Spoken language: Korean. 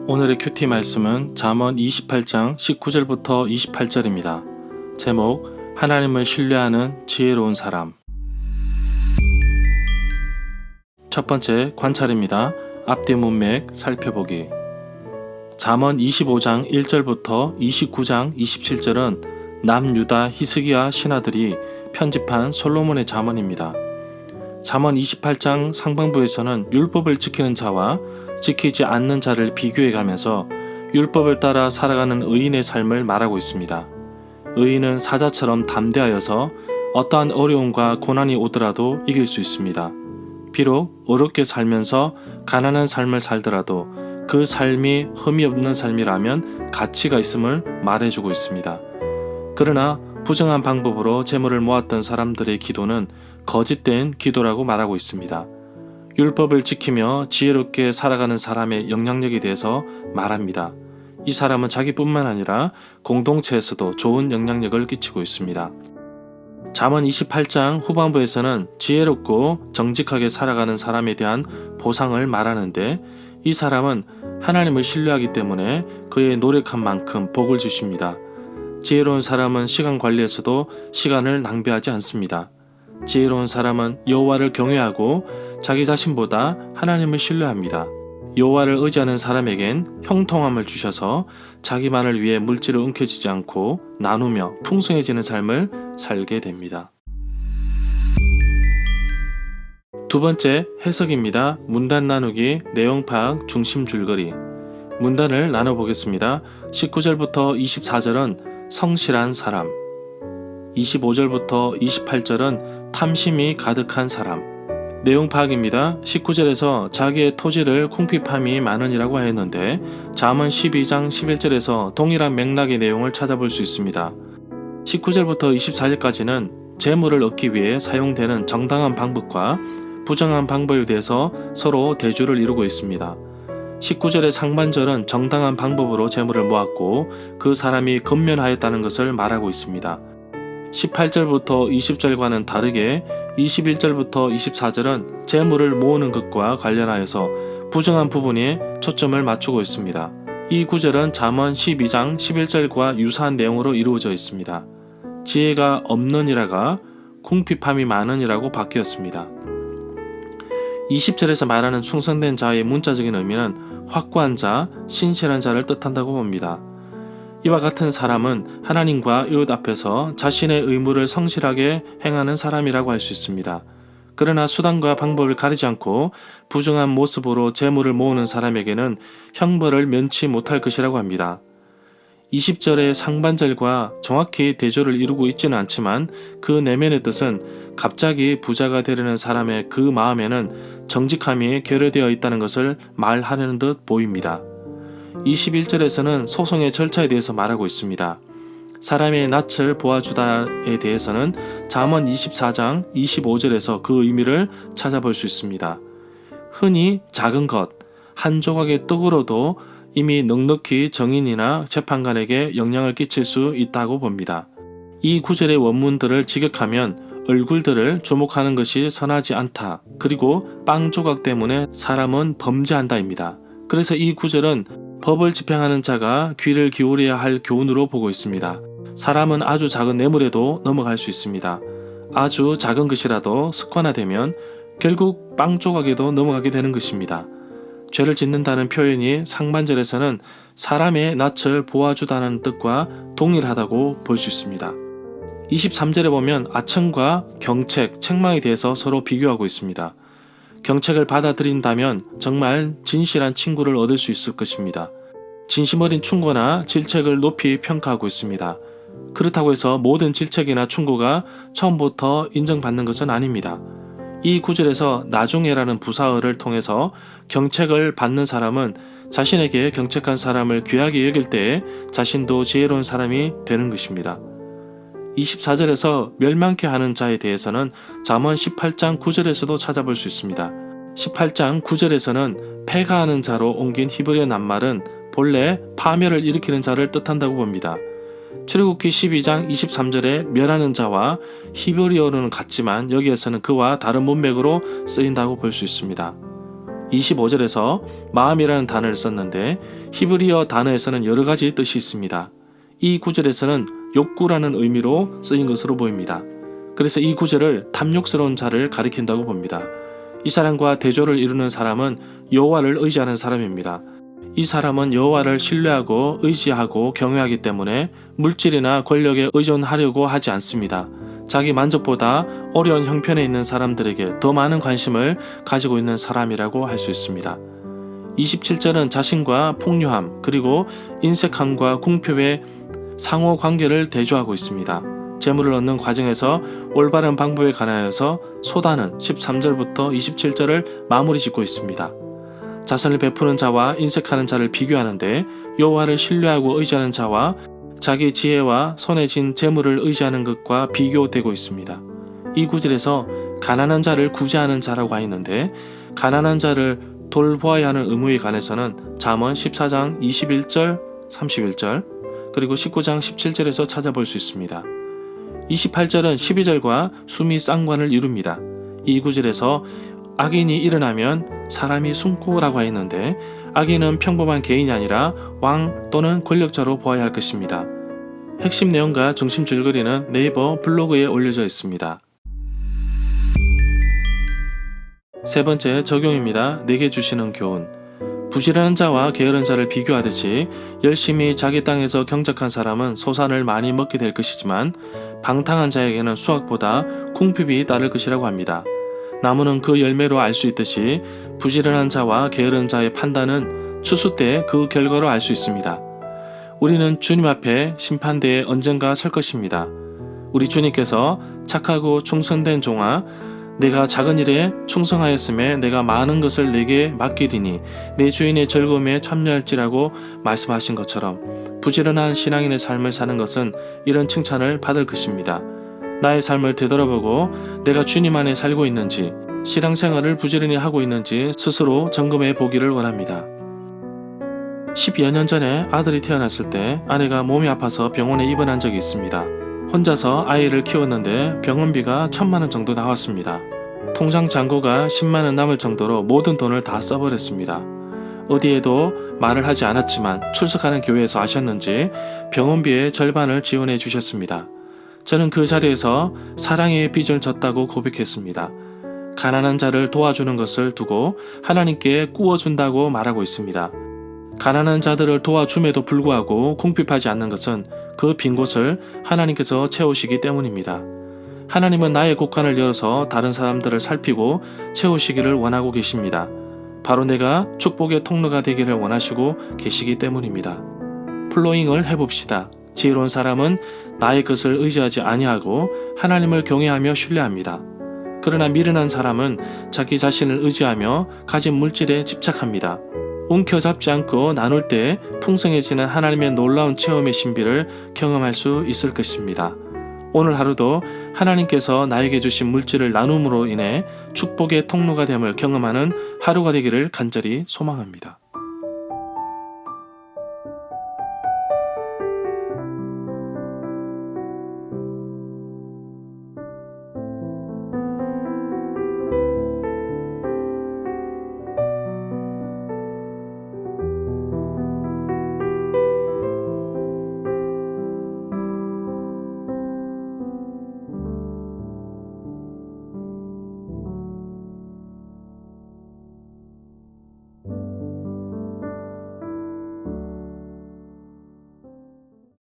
오늘의 큐티 말씀은 잠언 28장 19절부터 28절입니다. 제목, 하나님을 신뢰하는 지혜로운 사람. 첫 번째 관찰입니다. 앞뒤 문맥 살펴보기. 잠언 25장 1절부터 29장 27절은 남유다 히스기야 신하들이 편집한 솔로몬의 잠언입니다. 잠언 28장 상반부에서는 율법을 지키는 자와 지키지 않는 자를 비교해 가면서 율법을 따라 살아가는 의인의 삶을 말하고 있습니다. 의인은 사자처럼 담대하여서 어떠한 어려움과 고난이 오더라도 이길 수 있습니다. 비록 어렵게 살면서 가난한 삶을 살더라도 그 삶이 흠이 없는 삶이라면 가치가 있음을 말해주고 있습니다. 그러나 부정한 방법으로 재물을 모았던 사람들의 기도는 거짓된 기도라고 말하고 있습니다. 율법을 지키며 지혜롭게 살아가는 사람의 영향력에 대해서 말합니다. 이 사람은 자기뿐만 아니라 공동체에서도 좋은 영향력을 끼치고 있습니다. 잠언 28장 후반부에서는 지혜롭고 정직하게 살아가는 사람에 대한 보상을 말하는데, 이 사람은 하나님을 신뢰하기 때문에 그의 노력한 만큼 복을 주십니다. 지혜로운 사람은 시간 관리에서도 시간을 낭비하지 않습니다. 지혜로운 사람은 여호와를 경외하고 자기 자신보다 하나님을 신뢰합니다. 여호와를 의지하는 사람에겐 형통함을 주셔서 자기만을 위해 물질을 움켜쥐지 않고 나누며 풍성해지는 삶을 살게 됩니다. 두 번째 해석입니다. 문단 나누기, 내용 파악, 중심 줄거리. 문단을 나눠보겠습니다. 19절부터 24절은 성실한 사람, 25절부터 28절은 탐심이 가득한 사람. 내용 파악입니다. 19절에서 자기의 토지를 궁핍함이 많으니라고 하였는데, 잠언 12장 11절에서 동일한 맥락의 내용을 찾아볼 수 있습니다. 19절부터 24절까지는 재물을 얻기 위해 사용되는 정당한 방법과 부정한 방법에 대해서 서로 대조를 이루고 있습니다. 19절의 상반절은 정당한 방법으로 재물을 모았고 그 사람이 근면하였다는 것을 말하고 있습니다. 18절부터 20절과는 다르게 21절부터 24절은 재물을 모으는 것과 관련하여서 부정한 부분에 초점을 맞추고 있습니다. 이 구절은 잠언 12장 11절과 유사한 내용으로 이루어져 있습니다. 지혜가 없느니라가 궁핍함이 많으니라고 바뀌었습니다. 20절에서 말하는 충성된 자의 문자적인 의미는 확고한 자, 신실한 자를 뜻한다고 봅니다. 이와 같은 사람은 하나님과 이웃 앞에서 자신의 의무를 성실하게 행하는 사람이라고 할 수 있습니다. 그러나 수단과 방법을 가리지 않고 부정한 모습으로 재물을 모으는 사람에게는 형벌을 면치 못할 것이라고 합니다. 20절의 상반절과 정확히 대조를 이루고 있지는 않지만 그 내면의 뜻은 갑자기 부자가 되려는 사람의 그 마음에는 정직함이 결여되어 있다는 것을 말하려는 듯 보입니다. 21절에서는 소송의 절차에 대해서 말하고 있습니다. 사람의 낯을 보아주다에 대해서는 잠언 24장 25절에서 그 의미를 찾아볼 수 있습니다. 흔히 작은 것, 한 조각의 떡으로도 이미 넉넉히 정인이나 재판관에게 영향을 끼칠 수 있다고 봅니다. 이 구절의 원문들을 직역하면 얼굴들을 주목하는 것이 선하지 않다, 그리고 빵 조각 때문에 사람은 범죄한다입니다. 그래서 이 구절은 법을 집행하는 자가 귀를 기울여야 할 교훈으로 보고 있습니다. 사람은 아주 작은 뇌물에도 넘어갈 수 있습니다. 아주 작은 것이라도 습관화되면 결국 빵 조각에도 넘어가게 되는 것입니다. 죄를 짓는다는 표현이 상반절에서는 사람의 낯을 보아주다는 뜻과 동일하다고 볼 수 있습니다. 23절에 보면 아첨과 경책, 책망에 대해서 서로 비교하고 있습니다. 경책을 받아들인다면 정말 진실한 친구를 얻을 수 있을 것입니다. 진심 어린 충고나 질책을 높이 평가하고 있습니다. 그렇다고 해서 모든 질책이나 충고가 처음부터 인정받는 것은 아닙니다. 이 구절에서 나중에라는 부사어를 통해서 경책을 받는 사람은 자신에게 경책한 사람을 귀하게 여길 때에 자신도 지혜로운 사람이 되는 것입니다. 24절에서 멸망케 하는 자에 대해서는 잠언 18장 9절에서도 찾아볼 수 있습니다. 18장 9절에서는 패가하는 자로 옮긴 히브리어 낱말은 본래 파멸을 일으키는 자를 뜻한다고 봅니다. 출애굽기 12장 23절에 멸하는 자와 히브리어로는 같지만 여기에서는 그와 다른 문맥으로 쓰인다고 볼 수 있습니다. 25절에서 마음이라는 단어를 썼는데 히브리어 단어에서는 여러 가지 뜻이 있습니다. 이 구절에서는 욕구라는 의미로 쓰인 것으로 보입니다. 그래서 이 구절을 탐욕스러운 자를 가리킨다고 봅니다. 이 사람과 대조를 이루는 사람은 여호와를 의지하는 사람입니다. 이 사람은 여호와를 신뢰하고 의지하고 경외하기 때문에 물질이나 권력에 의존하려고 하지 않습니다. 자기 만족보다 어려운 형편에 있는 사람들에게 더 많은 관심을 가지고 있는 사람이라고 할 수 있습니다. 27절은 자신과 폭류함 그리고 인색함과 궁핍의 상호 관계를 대조하고 있습니다. 재물을 얻는 과정에서 올바른 방법에 관하여서 소다는 13절부터 27절을 마무리 짓고 있습니다. 자선을 베푸는 자와 인색하는 자를 비교하는데 여호와를 신뢰하고 의지하는 자와 자기 지혜와 손에 쥔 재물을 의지하는 것과 비교되고 있습니다. 이 구절에서 가난한 자를 구제하는 자라고 하였는데 가난한 자를 돌보아야 하는 의무에 관해서는 잠언 14장 21절, 31절 그리고 19장 17절에서 찾아볼 수 있습니다. 28절은 12절과 수미 쌍관을 이룹니다. 이 구절에서 악인이 일어나면 사람이 숨고라고 하였는데 악인은 평범한 개인이 아니라 왕 또는 권력자로 보아야 할 것입니다. 핵심 내용과 중심 줄거리는 네이버 블로그에 올려져 있습니다. 세 번째 적용입니다. 내게 주시는 교훈. 부지런한 자와 게으른 자를 비교하듯이 열심히 자기 땅에서 경작한 사람은 소산을 많이 먹게 될 것이지만 방탕한 자에게는 수확보다 궁핍이 따를 것이라고 합니다. 나무는 그 열매로 알 수 있듯이 부지런한 자와 게으른 자의 판단은 추수 때 그 결과로 알 수 있습니다. 우리는 주님 앞에 심판대에 언젠가 설 것입니다. 우리 주님께서 착하고 충성된 종아 내가 작은 일에 충성하였음에 내가 많은 것을 내게 맡기리니 내 주인의 즐거움에 참여할지라고 말씀하신 것처럼 부지런한 신앙인의 삶을 사는 것은 이런 칭찬을 받을 것입니다. 나의 삶을 되돌아보고 내가 주님 안에 살고 있는지 신앙생활을 부지런히 하고 있는지 스스로 점검해 보기를 원합니다. 10여 년 전에 아들이 태어났을 때 아내가 몸이 아파서 병원에 입원한 적이 있습니다. 혼자서 아이를 키웠는데 병원비가 1,000만 원 정도 나왔습니다. 통장 잔고가 10만 원 남을 정도로 모든 돈을 다 써버렸습니다. 어디에도 말을 하지 않았지만 출석하는 교회에서 아셨는지 병원비의 절반을 지원해 주셨습니다. 저는 그 자리에서 사랑의 빚을 졌다고 고백했습니다. 가난한 자를 도와주는 것을 두고 하나님께 꾸어준다고 말하고 있습니다. 가난한 자들을 도와줌에도 불구하고 궁핍하지 않는 것은 그 빈 곳을 하나님께서 채우시기 때문입니다. 하나님은 나의 곳간을 열어서 다른 사람들을 살피고 채우시기를 원하고 계십니다. 바로 내가 축복의 통로가 되기를 원하시고 계시기 때문입니다. 플로잉을 해봅시다. 지혜로운 사람은 나의 것을 의지하지 아니하고 하나님을 경외하며 신뢰합니다. 그러나 미련한 사람은 자기 자신을 의지하며 가진 물질에 집착합니다. 움켜잡지 않고 나눌 때 풍성해지는 하나님의 놀라운 체험의 신비를 경험할 수 있을 것입니다. 오늘 하루도 하나님께서 나에게 주신 물질을 나눔으로 인해 축복의 통로가 됨을 경험하는 하루가 되기를 간절히 소망합니다.